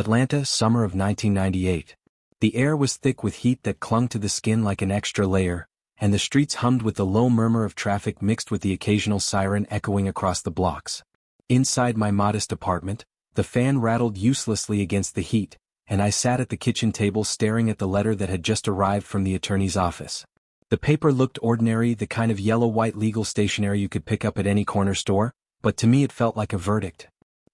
Atlanta, summer of 1998. The air was thick with heat that clung to the skin like an extra layer, and the streets hummed with the low murmur of traffic mixed with the occasional siren echoing across the blocks. Inside my modest apartment, the fan rattled uselessly against the heat, and I sat at the kitchen table staring at the letter that had just arrived from the attorney's office. The paper looked ordinary, the kind of yellow-white legal stationery you could pick up at any corner store, but to me it felt like a verdict.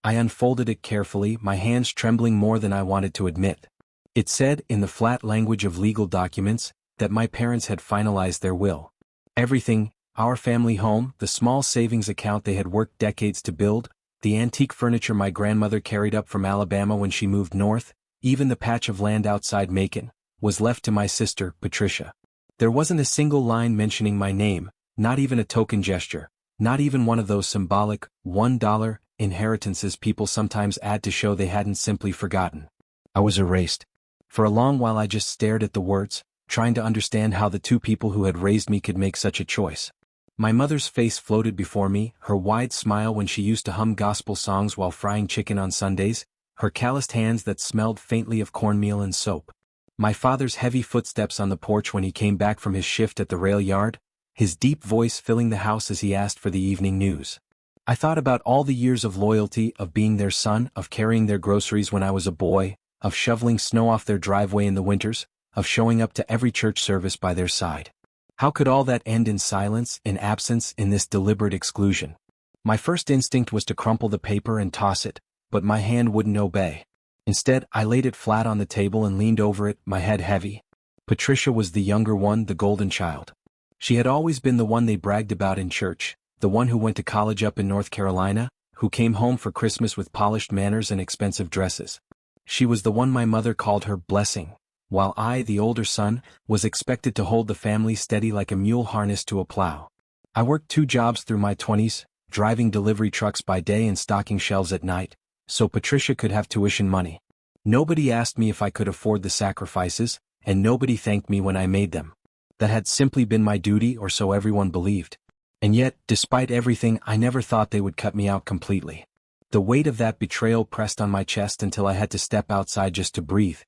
I unfolded it carefully, my hands trembling more than I wanted to admit. It said, in the flat language of legal documents, that my parents had finalized their will. Everything, our family home, the small savings account they had worked decades to build, the antique furniture my grandmother carried up from Alabama when she moved north, even the patch of land outside Macon, was left to my sister, Patricia. There wasn't a single line mentioning my name, not even a token gesture, not even one of those symbolic, $1 inheritances people sometimes add to show they hadn't simply forgotten. I was erased. For a long while I just stared at the words, trying to understand how the two people who had raised me could make such a choice. My mother's face floated before me, her wide smile when she used to hum gospel songs while frying chicken on Sundays, her calloused hands that smelled faintly of cornmeal and soap. My father's heavy footsteps on the porch when he came back from his shift at the rail yard, his deep voice filling the house as he asked for the evening news. I thought about all the years of loyalty, of being their son, of carrying their groceries when I was a boy, of shoveling snow off their driveway in the winters, of showing up to every church service by their side. How could all that end in silence, in absence, in this deliberate exclusion? My first instinct was to crumple the paper and toss it, but my hand wouldn't obey. Instead, I laid it flat on the table and leaned over it, my head heavy. Patricia was the younger one, the golden child. She had always been the one they bragged about in church, the one who went to college up in North Carolina, who came home for Christmas with polished manners and expensive dresses. She was the one my mother called her blessing, while I, the older son, was expected to hold the family steady like a mule harnessed to a plow. I worked 2 jobs through my 20s, driving delivery trucks by day and stocking shelves at night, so Patricia could have tuition money. Nobody asked me if I could afford the sacrifices, and nobody thanked me when I made them. That had simply been my duty, or so everyone believed. And yet, despite everything, I never thought they would cut me out completely. The weight of that betrayal pressed on my chest until I had to step outside just to breathe.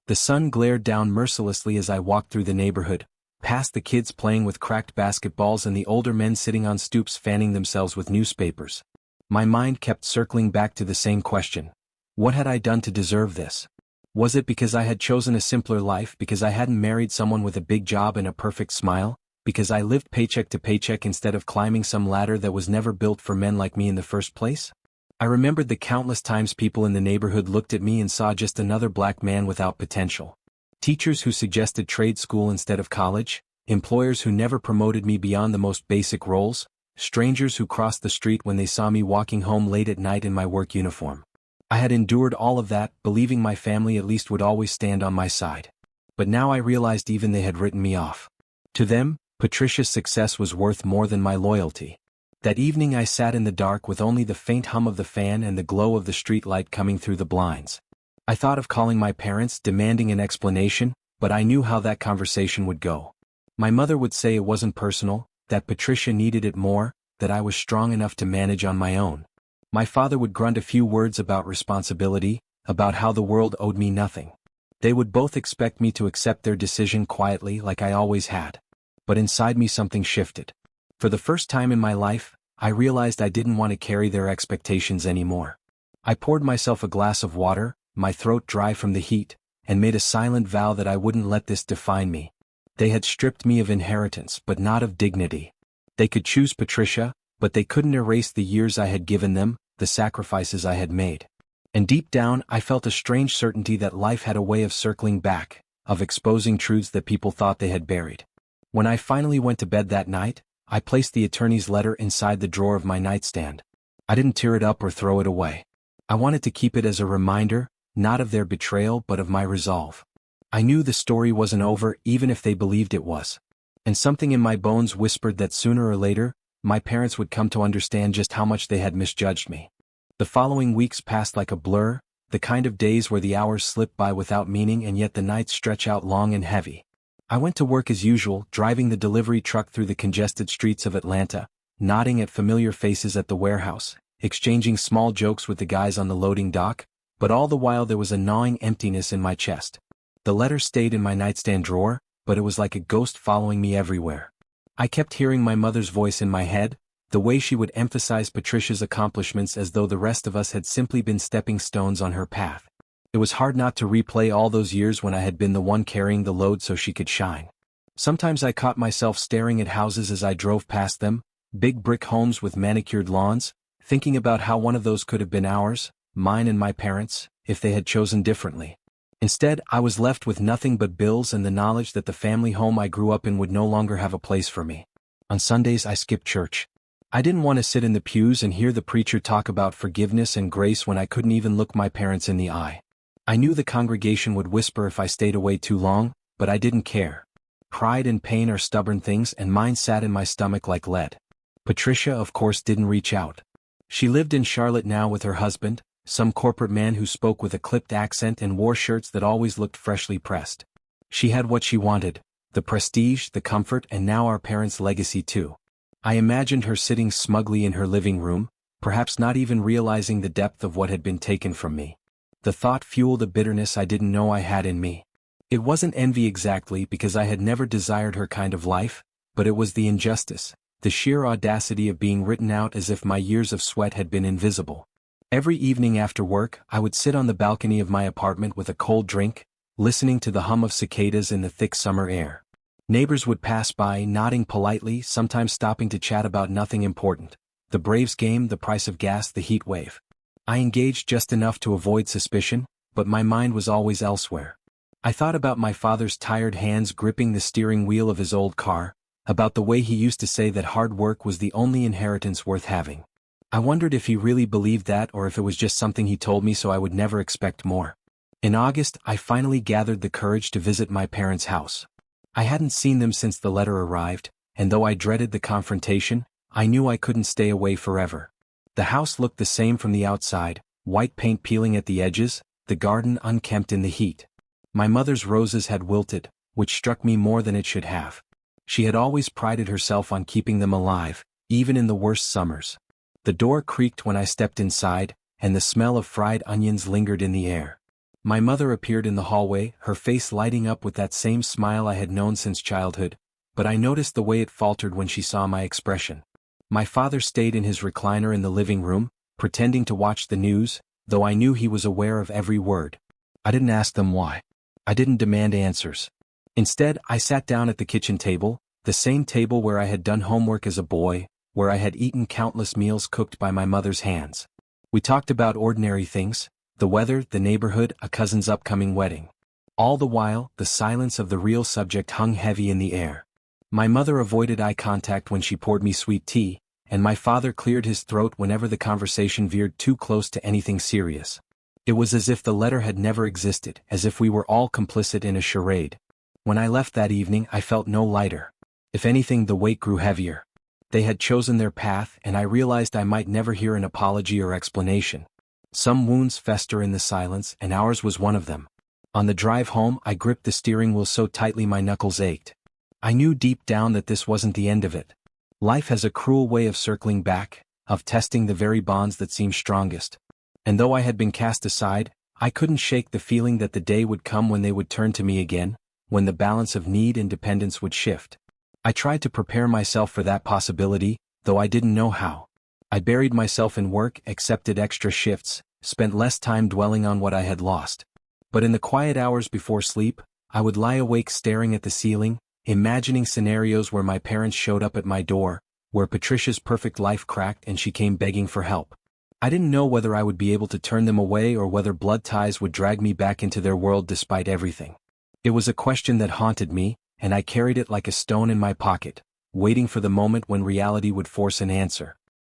The sun glared down mercilessly as I walked through the neighborhood, past the kids playing with cracked basketballs and the older men sitting on stoops fanning themselves with newspapers. My mind kept circling back to the same question. What had I done to deserve this? Was it because I had chosen a simpler life, because I hadn't married someone with a big job and a perfect smile, because I lived paycheck to paycheck instead of climbing some ladder that was never built for men like me in the first place? I remembered the countless times people in the neighborhood looked at me and saw just another black man without potential. Teachers who suggested trade school instead of college, employers who never promoted me beyond the most basic roles, strangers who crossed the street when they saw me walking home late at night in my work uniform. I had endured all of that, believing my family at least would always stand on my side. But now I realized even they had written me off. To them, Patricia's success was worth more than my loyalty. That evening I sat in the dark with only the faint hum of the fan and the glow of the street light coming through the blinds. I thought of calling my parents, demanding an explanation, but I knew how that conversation would go. My mother would say it wasn't personal, that Patricia needed it more, that I was strong enough to manage on my own. My father would grunt a few words about responsibility, about how the world owed me nothing. They would both expect me to accept their decision quietly like I always had. But inside me something shifted. For the first time in my life, I realized I didn't want to carry their expectations anymore. I poured myself a glass of water, my throat dry from the heat, and made a silent vow that I wouldn't let this define me. They had stripped me of inheritance, but not of dignity. They could choose Patricia, but they couldn't erase the years I had given them, the sacrifices I had made. And deep down, I felt a strange certainty that life had a way of circling back, of exposing truths that people thought they had buried. When I finally went to bed that night, I placed the attorney's letter inside the drawer of my nightstand. I didn't tear it up or throw it away. I wanted to keep it as a reminder, not of their betrayal but of my resolve. I knew the story wasn't over even if they believed it was. And something in my bones whispered that sooner or later, my parents would come to understand just how much they had misjudged me. The following weeks passed like a blur, the kind of days where the hours slip by without meaning and yet the nights stretch out long and heavy. I went to work as usual, driving the delivery truck through the congested streets of Atlanta, nodding at familiar faces at the warehouse, exchanging small jokes with the guys on the loading dock, But all the while there was a gnawing emptiness in my chest. The letter stayed in my nightstand drawer, but it was like a ghost following me everywhere. I kept hearing my mother's voice in my head, the way she would emphasize Patricia's accomplishments as though the rest of us had simply been stepping stones on her path. It was hard not to replay all those years when I had been the one carrying the load so she could shine. Sometimes I caught myself staring at houses as I drove past them, big brick homes with manicured lawns, thinking about how one of those could have been ours, mine and my parents', if they had chosen differently. Instead, I was left with nothing but bills and the knowledge that the family home I grew up in would no longer have a place for me. On Sundays I skipped church. I didn't want to sit in the pews and hear the preacher talk about forgiveness and grace when I couldn't even look my parents in the eye. I knew the congregation would whisper if I stayed away too long, but I didn't care. Pride and pain are stubborn things, and mine sat in my stomach like lead. Patricia, of course, didn't reach out. She lived in Charlotte now with her husband, some corporate man who spoke with a clipped accent and wore shirts that always looked freshly pressed. She had what she wanted, the prestige, the comfort, and now our parents' legacy too. I imagined her sitting smugly in her living room, perhaps not even realizing the depth of what had been taken from me. The thought fueled a bitterness I didn't know I had in me. It wasn't envy exactly, because I had never desired her kind of life, but it was the injustice, the sheer audacity of being written out as if my years of sweat had been invisible. Every evening after work, I would sit on the balcony of my apartment with a cold drink, listening to the hum of cicadas in the thick summer air. Neighbors would pass by, nodding politely, sometimes stopping to chat about nothing important. The Braves game, the price of gas, the heat wave. I engaged just enough to avoid suspicion, but my mind was always elsewhere. I thought about my father's tired hands gripping the steering wheel of his old car, about the way he used to say that hard work was the only inheritance worth having. I wondered if he really believed that or if it was just something he told me so I would never expect more. In August, I finally gathered the courage to visit my parents' house. I hadn't seen them since the letter arrived, and though I dreaded the confrontation, I knew I couldn't stay away forever. The house looked the same from the outside, white paint peeling at the edges, the garden unkempt in the heat. My mother's roses had wilted, which struck me more than it should have. She had always prided herself on keeping them alive, even in the worst summers. The door creaked when I stepped inside, and the smell of fried onions lingered in the air. My mother appeared in the hallway, her face lighting up with that same smile I had known since childhood, but I noticed the way it faltered when she saw my expression. My father stayed in his recliner in the living room, pretending to watch the news, though I knew he was aware of every word. I didn't ask them why. I didn't demand answers. Instead, I sat down at the kitchen table, the same table where I had done homework as a boy, where I had eaten countless meals cooked by my mother's hands. We talked about ordinary things, the weather, the neighborhood, a cousin's upcoming wedding. All the while, the silence of the real subject hung heavy in the air. My mother avoided eye contact when she poured me sweet tea, and my father cleared his throat whenever the conversation veered too close to anything serious. It was as if the letter had never existed, as if we were all complicit in a charade. When I left that evening, I felt no lighter. If anything, the weight grew heavier. They had chosen their path, and I realized I might never hear an apology or explanation. Some wounds fester in the silence, and ours was one of them. On the drive home, I gripped the steering wheel so tightly my knuckles ached. I knew deep down that this wasn't the end of it. Life has a cruel way of circling back, of testing the very bonds that seem strongest. And though I had been cast aside, I couldn't shake the feeling that the day would come when they would turn to me again, when the balance of need and dependence would shift. I tried to prepare myself for that possibility, though I didn't know how. I buried myself in work, accepted extra shifts, spent less time dwelling on what I had lost. But in the quiet hours before sleep, I would lie awake staring at the ceiling, imagining scenarios where my parents showed up at my door, where Patricia's perfect life cracked and she came begging for help. I didn't know whether I would be able to turn them away or whether blood ties would drag me back into their world despite everything. It was a question that haunted me, and I carried it like a stone in my pocket, waiting for the moment when reality would force an answer.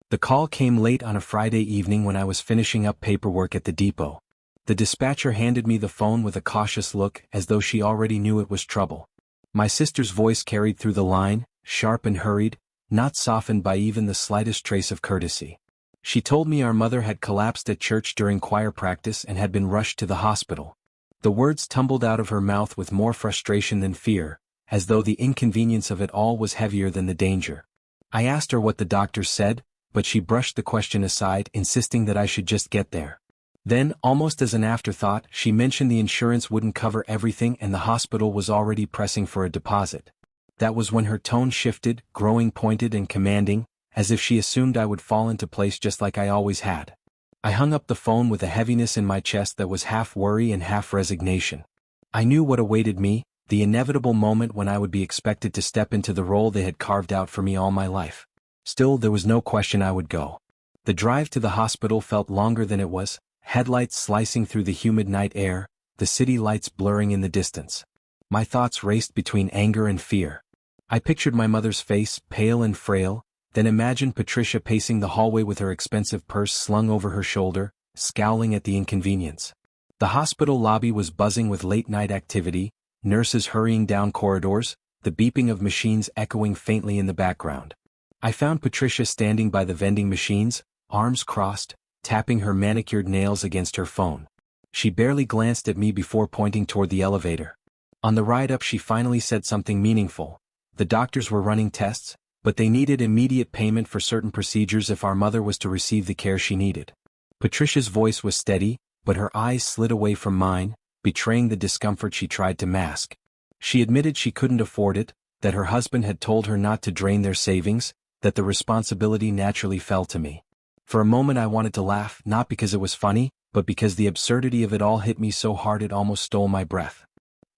The call came late on a Friday evening when I was finishing up paperwork at the depot. The dispatcher handed me the phone with a cautious look, as though she already knew it was trouble. My sister's voice carried through the line, sharp and hurried, not softened by even the slightest trace of courtesy. She told me our mother had collapsed at church during choir practice and had been rushed to the hospital. The words tumbled out of her mouth with more frustration than fear, as though the inconvenience of it all was heavier than the danger. I asked her what the doctors said, but she brushed the question aside, insisting that I should just get there. Then, almost as an afterthought, she mentioned the insurance wouldn't cover everything and the hospital was already pressing for a deposit. That was when her tone shifted, growing pointed and commanding, as if she assumed I would fall into place just like I always had. I hung up the phone with a heaviness in my chest that was half worry and half resignation. I knew what awaited me, the inevitable moment when I would be expected to step into the role they had carved out for me all my life. Still, there was no question I would go. The drive to the hospital felt longer than it was, headlights slicing through the humid night air, the city lights blurring in the distance. My thoughts raced between anger and fear. I pictured my mother's face, pale and frail, then imagined Patricia pacing the hallway with her expensive purse slung over her shoulder, scowling at the inconvenience. The hospital lobby was buzzing with late-night activity, nurses hurrying down corridors, the beeping of machines echoing faintly in the background. I found Patricia standing by the vending machines, arms crossed, tapping her manicured nails against her phone. She barely glanced at me before pointing toward the elevator. On the ride up she finally said something meaningful. The doctors were running tests, but they needed immediate payment for certain procedures if our mother was to receive the care she needed. Patricia's voice was steady, but her eyes slid away from mine, betraying the discomfort she tried to mask. She admitted she couldn't afford it, that her husband had told her not to drain their savings, that the responsibility naturally fell to me. For a moment I wanted to laugh, not because it was funny, but because the absurdity of it all hit me so hard it almost stole my breath.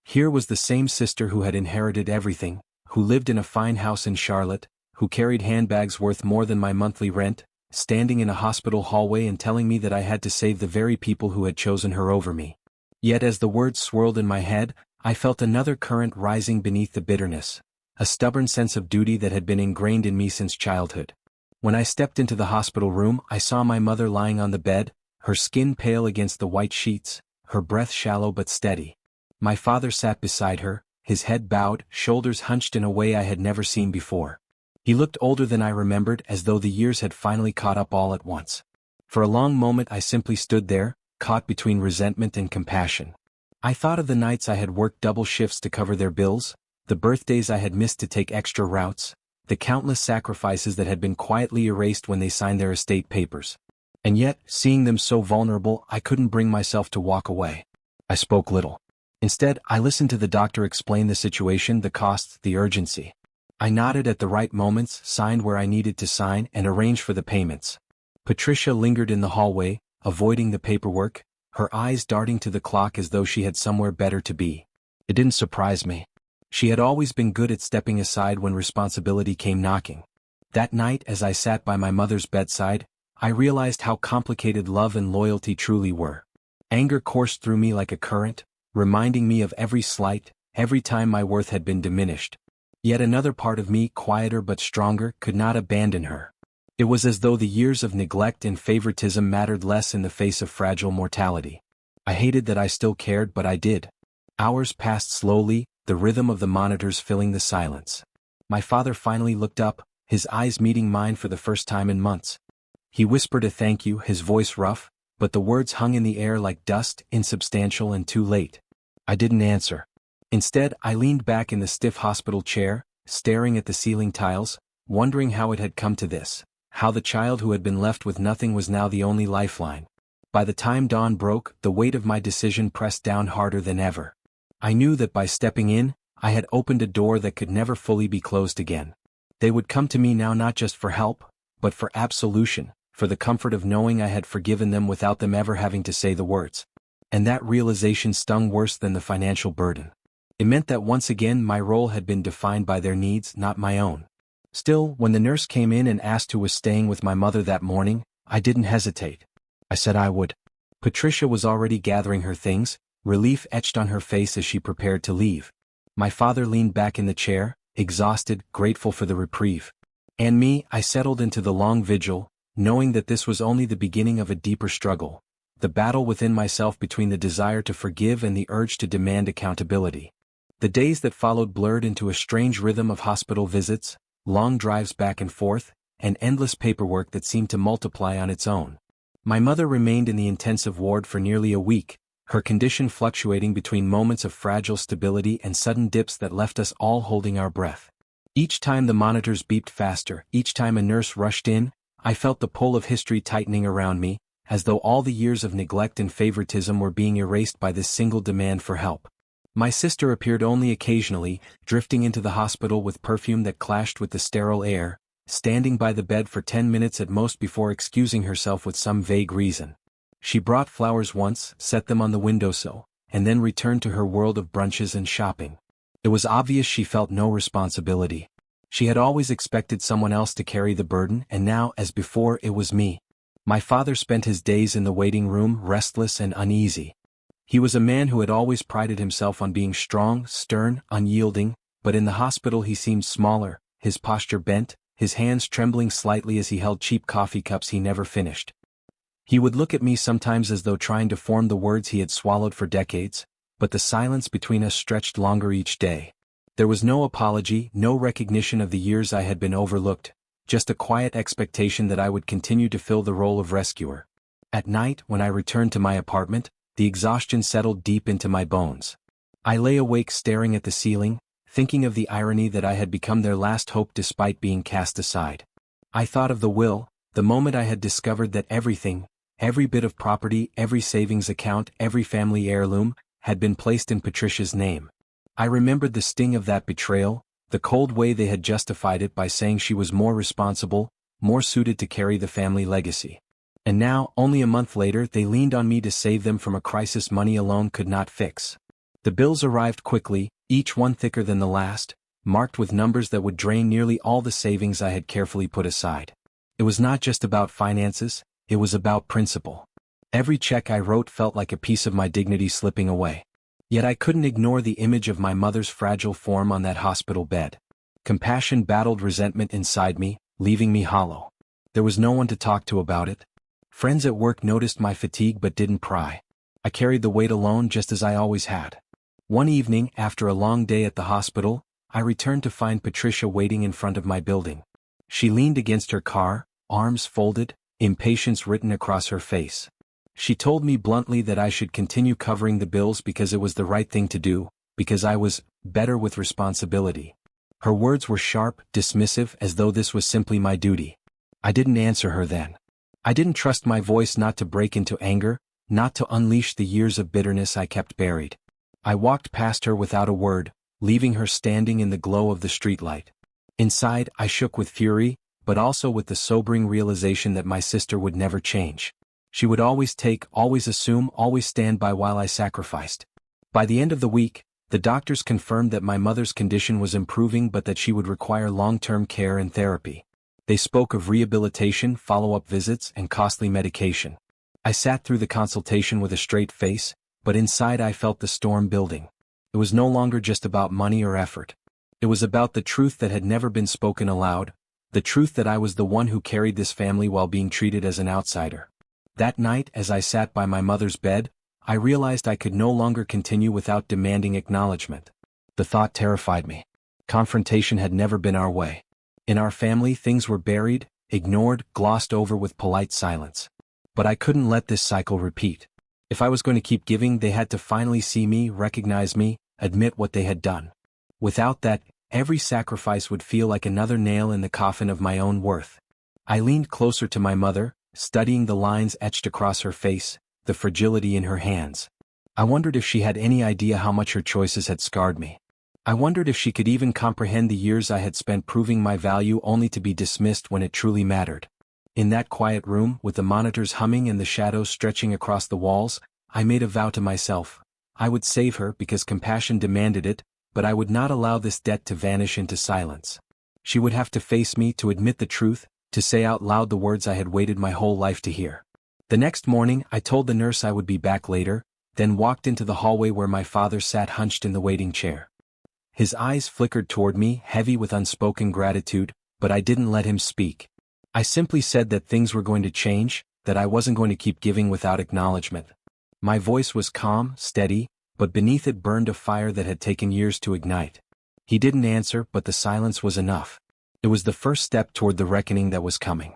Here was the same sister who had inherited everything, who lived in a fine house in Charlotte, who carried handbags worth more than my monthly rent, standing in a hospital hallway and telling me that I had to save the very people who had chosen her over me. Yet as the words swirled in my head, I felt another current rising beneath the bitterness, a stubborn sense of duty that had been ingrained in me since childhood. When I stepped into the hospital room, I saw my mother lying on the bed, her skin pale against the white sheets, her breath shallow but steady. My father sat beside her, his head bowed, shoulders hunched in a way I had never seen before. He looked older than I remembered, as though the years had finally caught up all at once. For a long moment I simply stood there, caught between resentment and compassion. I thought of the nights I had worked double shifts to cover their bills, the birthdays I had missed to take extra routes, the countless sacrifices that had been quietly erased when they signed their estate papers. And yet, seeing them so vulnerable, I couldn't bring myself to walk away. I spoke little. Instead, I listened to the doctor explain the situation, the costs, the urgency. I nodded at the right moments, signed where I needed to sign, and arranged for the payments. Patricia lingered in the hallway, avoiding the paperwork, her eyes darting to the clock as though she had somewhere better to be. It didn't surprise me. She had always been good at stepping aside when responsibility came knocking. That night, as I sat by my mother's bedside, I realized how complicated love and loyalty truly were. Anger coursed through me like a current, reminding me of every slight, every time my worth had been diminished. Yet another part of me, quieter but stronger, could not abandon her. It was as though the years of neglect and favoritism mattered less in the face of fragile mortality. I hated that I still cared, but I did. Hours passed slowly, the rhythm of the monitors filling the silence. My father finally looked up, his eyes meeting mine for the first time in months. He whispered a thank you, his voice rough, but the words hung in the air like dust, insubstantial and too late. I didn't answer. Instead, I leaned back in the stiff hospital chair, staring at the ceiling tiles, wondering how it had come to this, how the child who had been left with nothing was now the only lifeline. By the time dawn broke, the weight of my decision pressed down harder than ever. I knew that by stepping in, I had opened a door that could never fully be closed again. They would come to me now not just for help, but for absolution, for the comfort of knowing I had forgiven them without them ever having to say the words. And that realization stung worse than the financial burden. It meant that once again my role had been defined by their needs, not my own. Still, when the nurse came in and asked who was staying with my mother that morning, I didn't hesitate. I said I would. Patricia was already gathering her things, relief etched on her face as she prepared to leave. My father leaned back in the chair, exhausted, grateful for the reprieve. And me, I settled into the long vigil, knowing that this was only the beginning of a deeper struggle, the battle within myself between the desire to forgive and the urge to demand accountability. The days that followed blurred into a strange rhythm of hospital visits, long drives back and forth, and endless paperwork that seemed to multiply on its own. My mother remained in the intensive ward for nearly a week, her condition fluctuating between moments of fragile stability and sudden dips that left us all holding our breath. Each time the monitors beeped faster, each time a nurse rushed in, I felt the pull of history tightening around me, as though all the years of neglect and favoritism were being erased by this single demand for help. My sister appeared only occasionally, drifting into the hospital with perfume that clashed with the sterile air, standing by the bed for 10 minutes at most before excusing herself with some vague reason. She brought flowers once, set them on the windowsill, and then returned to her world of brunches and shopping. It was obvious she felt no responsibility. She had always expected someone else to carry the burden, and now, as before, it was me. My father spent his days in the waiting room, restless and uneasy. He was a man who had always prided himself on being strong, stern, unyielding, but in the hospital he seemed smaller, his posture bent, his hands trembling slightly as he held cheap coffee cups he never finished. He would look at me sometimes as though trying to form the words he had swallowed for decades, but the silence between us stretched longer each day. There was no apology, no recognition of the years I had been overlooked, just a quiet expectation that I would continue to fill the role of rescuer. At night, when I returned to my apartment, the exhaustion settled deep into my bones. I lay awake staring at the ceiling, thinking of the irony that I had become their last hope despite being cast aside. I thought of the will, the moment I had discovered that everything, every bit of property, every savings account, every family heirloom, had been placed in Patricia's name. I remembered the sting of that betrayal, the cold way they had justified it by saying she was more responsible, more suited to carry the family legacy. And now, only a month later, they leaned on me to save them from a crisis money alone could not fix. The bills arrived quickly, each one thicker than the last, marked with numbers that would drain nearly all the savings I had carefully put aside. It was not just about finances, it was about principle. Every check I wrote felt like a piece of my dignity slipping away. Yet I couldn't ignore the image of my mother's fragile form on that hospital bed. Compassion battled resentment inside me, leaving me hollow. There was no one to talk to about it. Friends at work noticed my fatigue but didn't pry. I carried the weight alone just as I always had. One evening, after a long day at the hospital, I returned to find Patricia waiting in front of my building. She leaned against her car, arms folded, impatience written across her face. She told me bluntly that I should continue covering the bills because it was the right thing to do, because I was better with responsibility. Her words were sharp, dismissive, as though this was simply my duty. I didn't answer her then. I didn't trust my voice not to break into anger, not to unleash the years of bitterness I kept buried. I walked past her without a word, leaving her standing in the glow of the streetlight. Inside, I shook with fury, but also with the sobering realization that my sister would never change. She would always take, always assume, always stand by while I sacrificed. By the end of the week, the doctors confirmed that my mother's condition was improving but that she would require long-term care and therapy. They spoke of rehabilitation, follow-up visits, and costly medication. I sat through the consultation with a straight face, but inside I felt the storm building. It was no longer just about money or effort. It was about the truth that had never been spoken aloud, the truth that I was the one who carried this family while being treated as an outsider. That night, as I sat by my mother's bed, I realized I could no longer continue without demanding acknowledgement. The thought terrified me. Confrontation had never been our way. In our family, things were buried, ignored, glossed over with polite silence. But I couldn't let this cycle repeat. If I was going to keep giving, they had to finally see me, recognize me, admit what they had done. Without that, every sacrifice would feel like another nail in the coffin of my own worth. I leaned closer to my mother, studying the lines etched across her face, the fragility in her hands. I wondered if she had any idea how much her choices had scarred me. I wondered if she could even comprehend the years I had spent proving my value only to be dismissed when it truly mattered. In that quiet room, with the monitors humming and the shadows stretching across the walls, I made a vow to myself. I would save her because compassion demanded it, but I would not allow this debt to vanish into silence. She would have to face me, to admit the truth, to say out loud the words I had waited my whole life to hear. The next morning, I told the nurse I would be back later, then walked into the hallway where my father sat hunched in the waiting chair. His eyes flickered toward me, heavy with unspoken gratitude, but I didn't let him speak. I simply said that things were going to change, that I wasn't going to keep giving without acknowledgement. My voice was calm, steady, but beneath it burned a fire that had taken years to ignite. He didn't answer, but the silence was enough. It was the first step toward the reckoning that was coming.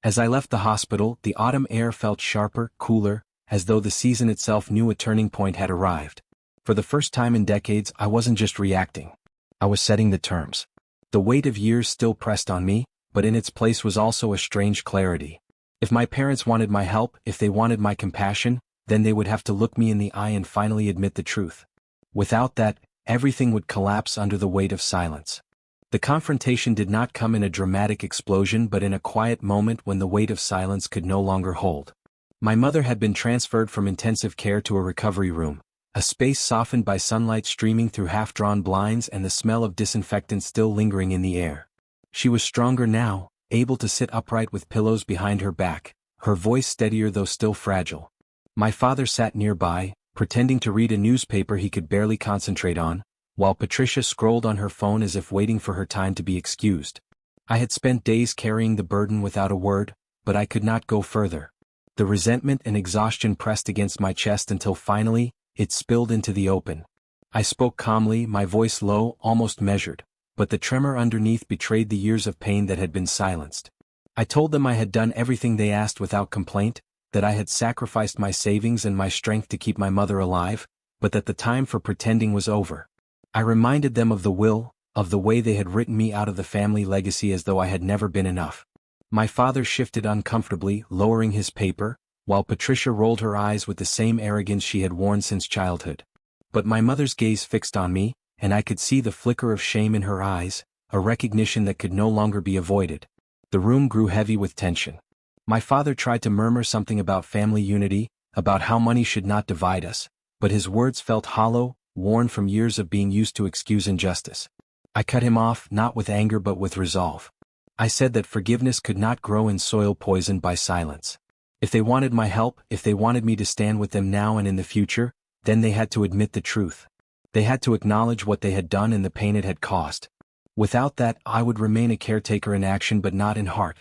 As I left the hospital, the autumn air felt sharper, cooler, as though the season itself knew a turning point had arrived. For the first time in decades, I wasn't just reacting. I was setting the terms. The weight of years still pressed on me, but in its place was also a strange clarity. If my parents wanted my help, if they wanted my compassion, then they would have to look me in the eye and finally admit the truth. Without that, everything would collapse under the weight of silence. The confrontation did not come in a dramatic explosion but in a quiet moment when the weight of silence could no longer hold. My mother had been transferred from intensive care to a recovery room, a space softened by sunlight streaming through half-drawn blinds and the smell of disinfectant still lingering in the air. She was stronger now, able to sit upright with pillows behind her back, her voice steadier though still fragile. My father sat nearby, pretending to read a newspaper he could barely concentrate on, while Patricia scrolled on her phone as if waiting for her time to be excused. I had spent days carrying the burden without a word, but I could not go further. The resentment and exhaustion pressed against my chest until finally, it spilled into the open. I spoke calmly, my voice low, almost measured, but the tremor underneath betrayed the years of pain that had been silenced. I told them I had done everything they asked without complaint, that I had sacrificed my savings and my strength to keep my mother alive, but that the time for pretending was over. I reminded them of the will, of the way they had written me out of the family legacy as though I had never been enough. My father shifted uncomfortably, lowering his paper, while Patricia rolled her eyes with the same arrogance she had worn since childhood. But my mother's gaze fixed on me, and I could see the flicker of shame in her eyes, a recognition that could no longer be avoided. The room grew heavy with tension. My father tried to murmur something about family unity, about how money should not divide us, but his words felt hollow, worn from years of being used to excuse injustice. I cut him off, not with anger but with resolve. I said that forgiveness could not grow in soil poisoned by silence. If they wanted my help, if they wanted me to stand with them now and in the future, then they had to admit the truth. They had to acknowledge what they had done and the pain it had caused. Without that, I would remain a caretaker in action but not in heart.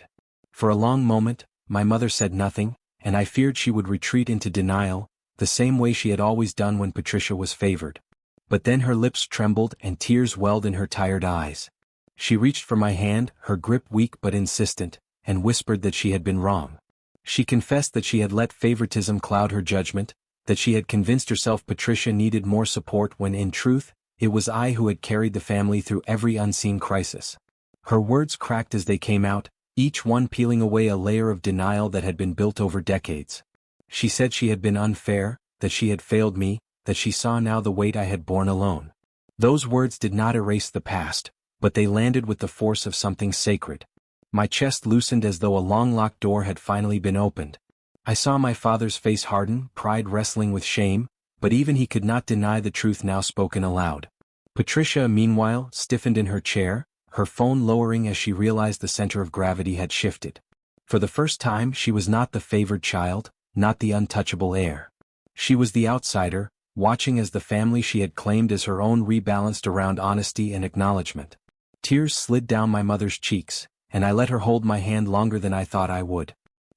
For a long moment, my mother said nothing, and I feared she would retreat into denial, the same way she had always done when Patricia was favored. But then her lips trembled and tears welled in her tired eyes. She reached for my hand, her grip weak but insistent, and whispered that she had been wrong. She confessed that she had let favoritism cloud her judgment, that she had convinced herself Patricia needed more support when in truth, it was I who had carried the family through every unseen crisis. Her words cracked as they came out, each one peeling away a layer of denial that had been built over decades. She said she had been unfair, that she had failed me, that she saw now the weight I had borne alone. Those words did not erase the past, but they landed with the force of something sacred. My chest loosened as though a long-locked door had finally been opened. I saw my father's face harden, pride wrestling with shame, but even he could not deny the truth now spoken aloud. Patricia, meanwhile, stiffened in her chair, her phone lowering as she realized the center of gravity had shifted. For the first time, she was not the favored child, not the untouchable heir. She was the outsider, watching as the family she had claimed as her own rebalanced around honesty and acknowledgement. Tears slid down my mother's cheeks, and I let her hold my hand longer than I thought I would.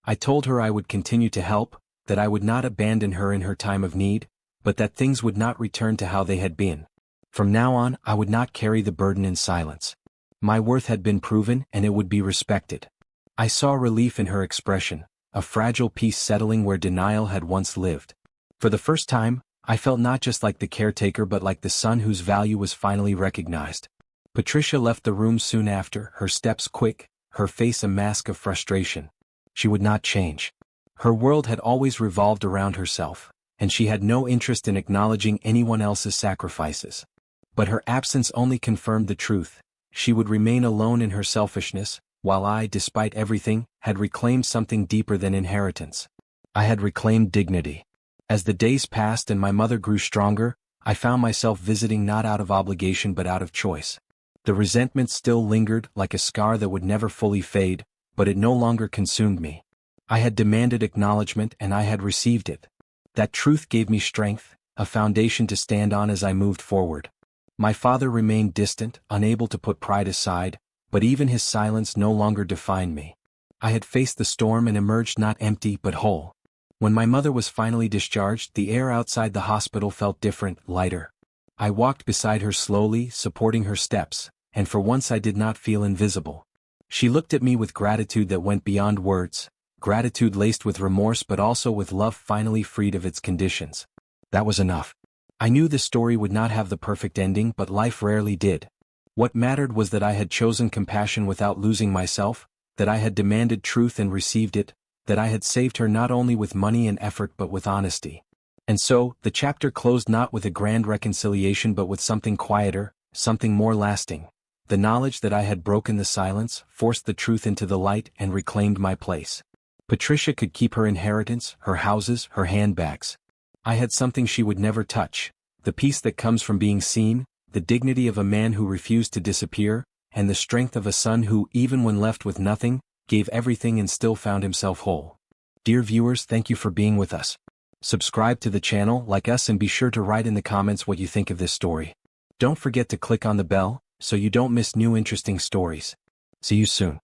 I told her I would continue to help, that I would not abandon her in her time of need, but that things would not return to how they had been. From now on, I would not carry the burden in silence. My worth had been proven and it would be respected. I saw relief in her expression, a fragile peace settling where denial had once lived. For the first time, I felt not just like the caretaker but like the son whose value was finally recognized. Patricia left the room soon after, her steps quick, her face a mask of frustration. She would not change. Her world had always revolved around herself, and she had no interest in acknowledging anyone else's sacrifices. But her absence only confirmed the truth. She would remain alone in her selfishness, while I, despite everything, had reclaimed something deeper than inheritance. I had reclaimed dignity. As the days passed and my mother grew stronger, I found myself visiting not out of obligation but out of choice. The resentment still lingered like a scar that would never fully fade, but it no longer consumed me. I had demanded acknowledgement and I had received it. That truth gave me strength, a foundation to stand on as I moved forward. My father remained distant, unable to put pride aside, but even his silence no longer defined me. I had faced the storm and emerged not empty but whole. When my mother was finally discharged, the air outside the hospital felt different, lighter. I walked beside her slowly, supporting her steps, and for once I did not feel invisible. She looked at me with gratitude that went beyond words, gratitude laced with remorse but also with love finally freed of its conditions. That was enough. I knew the story would not have the perfect ending, but life rarely did. What mattered was that I had chosen compassion without losing myself, that I had demanded truth and received it, that I had saved her not only with money and effort but with honesty. And so, the chapter closed not with a grand reconciliation but with something quieter, something more lasting. The knowledge that I had broken the silence, forced the truth into the light, and reclaimed my place. Patricia could keep her inheritance, her houses, her handbags. I had something she would never touch: the peace that comes from being seen, the dignity of a man who refused to disappear, and the strength of a son who, even when left with nothing, gave everything and still found himself whole. Dear viewers, thank you for being with us. Subscribe to the channel, like us, and be sure to write in the comments what you think of this story. Don't forget to click on the bell, so you don't miss new interesting stories. See you soon.